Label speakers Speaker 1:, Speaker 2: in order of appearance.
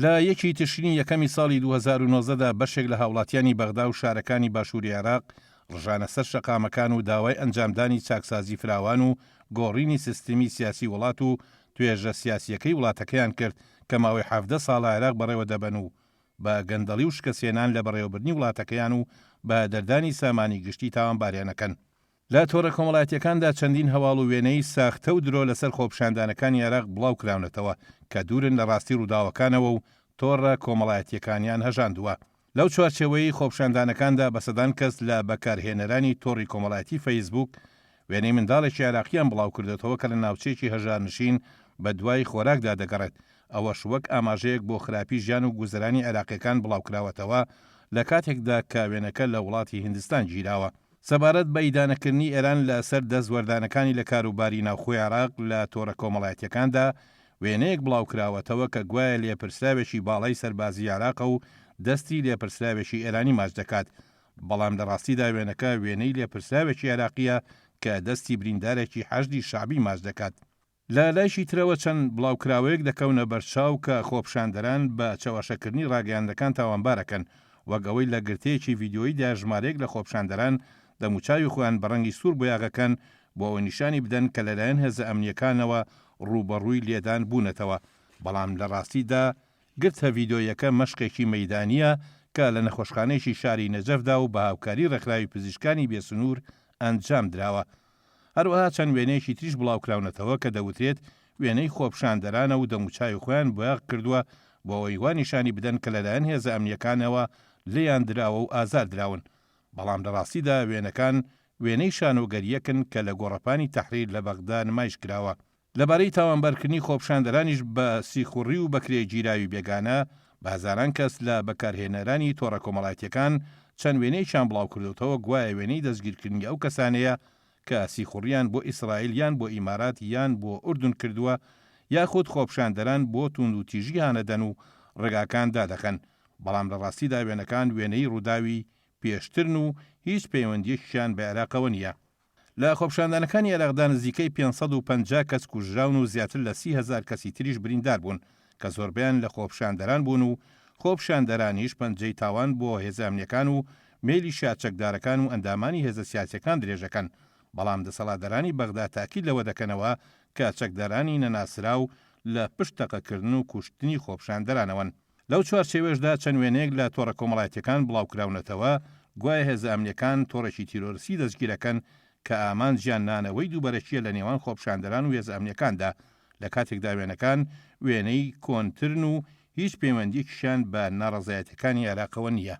Speaker 1: لە یەکی تشرینی یەکەمی ساڵی 2019دا بەشێک لە هاوڵاتیانی بەغدا و شارەکانی باشووری عێراق ڕژانە سەر شەقامەکان و داوای ئەنجامدانی چاکسازی فراوان و گۆڕینی سیستمی سیاسی وڵات و توێژە سیاسیەکەی وڵاتەکەیان کرد کە ماوەی 17 ساڵە عێراق بەڕێوە دەبەن و بە گەندەڵی و شکەسێنان لە بەڕێوەبردنی وڵاتەکەیان و بە دەردانی سامانی گشتی تاوانباریانەکەن. لە تۆڕە کۆمەڵایەتیەکاندا چەندین هەواڵ و وێنەی ساختە و درۆ لەسەر خۆپیشاندانەکانی عێراق بڵاو کراونەتەوە کە دوورن لە ڕاستی ڕووداوەکانەوە و تۆڕە کۆمەڵایەتیەکانیان هەژاندووە. لەو چوارچێوەی خۆپیشاندانەکاندا بە سەدان کەس لە بەکارهێنەرانی تۆڕی کۆمەڵایەتی فەیسبوک وێنەی منداڵێکی عێراقیان بڵاو کردێتەوە کە لە ناوچەیەکی هەژارنشین بە دوای خۆراکدا دەگەڕێت، ئەوەش وەک ئاماژەیەک بۆ خراپی ژیان و گوزەرانی عێراقیەکان بڵاو کراوەتەوە لە کاتێکدا کە وێنەکە لە وڵاتی هیندستان گیراوە. سەبارەت بە ئیدانەکردنی ئێران لەسەر دەستوەردانەکانی لە کاروباری ناوخۆی عێراق لە تۆڕە کۆمەڵایەتیەکاندا وێنەیەک بڵاو کراوەتەوە کە گوایە لێپرسراوێکی باڵای سەربازی عێراق و دەستی لێپرسراوێکی ئێرانی ماچ دەکات، بەڵام لە ڕاستیدا وێنەکە وێنەی لێپرسراوێکی عێراقیە کە دەستی بریندارێکی حەشدی شعبی ماچ دەکات. لە لایشی ترەوە چەند بڵاوکراوەیەک دەکەونە بەرچاو کە خۆپیشاندەران بە چەوەشەکردنی ڕاگەیاندەکان تاوانبارەکەن، وەک ئەوەی لە گرتەیەکی ڤیدیۆییدا ژمارەیەک لە خۆپیشاندەران دەموچاوی خۆیان بەڕەنگی سوور بۆ یاغەکەن بۆ ئەوەی نیشانی بدەن کە لەلایەن هێزە ئەمنیەکانەوە ڕوبەڕووی لێدان بوونەتەوە، بەڵام لە ڕاستیدا گرتە ڤیدیۆیەکە مەشقێکی مەیدانیە کە لە نەخۆشخانەیەکی شاری نەجەفدا و بە هاوکاری ڕێکخراوی پزیشکانی بێسنوور ئەنجام دراوە. هەروەها چەند وێنەیەکی تریش بڵاوکراونەتەوە کە دەوترێت وێنەی خۆپیشاندەرانە و دەموچاوی خۆیان بۆیاغ کردووە بۆ ئەوەی وا نیشانی بدەن کە لەلایەن هێزە ئەمنیەکانەوە لێیان دراوە و ئازار دراون، بەڵام لە ڕاستیدا وێنەکان وێنەی شانۆگەریەکن کە لە گۆڕەپانی تەحریر لە بەغدا نمایش کراوە. لەبارەی تاوانبارکردنی خۆپیشاندەرانیش بە سیخوڕی و بەکرێ گیراوی بێگانە بازاران کەس لە بەکارهێنەرانی تۆڕە کۆمەڵایەتیەکان چەند وێنەیەکیان بڵاو کردوتەوە گوایە وێنەی دەستگیرکردنی ئەو کەسانەیە کە سیخوڕیان بۆ ئیسرائیل یان بۆ ئیمارات یان بۆ ئوردون کردووە، یاخود خۆپیشاندەران بۆ توند و تیژی هانەدەن و ڕێگاکان دادەکەن، بەڵام لە ڕاستیدا وێنەکان وێنەی ڕووداوی پێشترن و هیچ پەیوەندیەکیان بە عێراقەوە نییە. لە خۆپیشاندانەکانی عێراقدا نزیکەی 550 کەس کوژراون و زیاتر لە 30,000 کەسی تریش بریندار بوون کە زۆربیان لە خۆپیشاندەران بوون و خۆپیشاندەرانیش پەنجەی تاوان بۆ هێزە ئەمنیەکان و مێلی شاچەکدارەکان و ئەندامانی هێزە سیاسیەکان درێژەکەن، بەڵام دەسەڵاتدارانی بەغدا تاکید لەوە دەکەنەوە کە چەکدارانی نەناسرا و لە پشت تەقەکردن و کوشتنی خۆپیشاندەرانەوەن. لەو چوارچێوەشدا چەند وێنەیەک لە تۆڕە کۆمەڵایەتیەکان بڵاوکراونەتەوە گوایە هێزە ئەمنیەکان تۆڕێکی تیرۆریستی دەستگیرەکەن کە ئامان ژیان نانەوەی دووبەرەکیە لە نێوان خۆپیشاندەران و هێزە ئەمنیەکاندا، لە کاتێکدا وێنەکان وێنەی کۆنترن و هیچ پەیوەندیەکیشیان بە ناڕەزایەتیەکانی عێراقەوە نییە.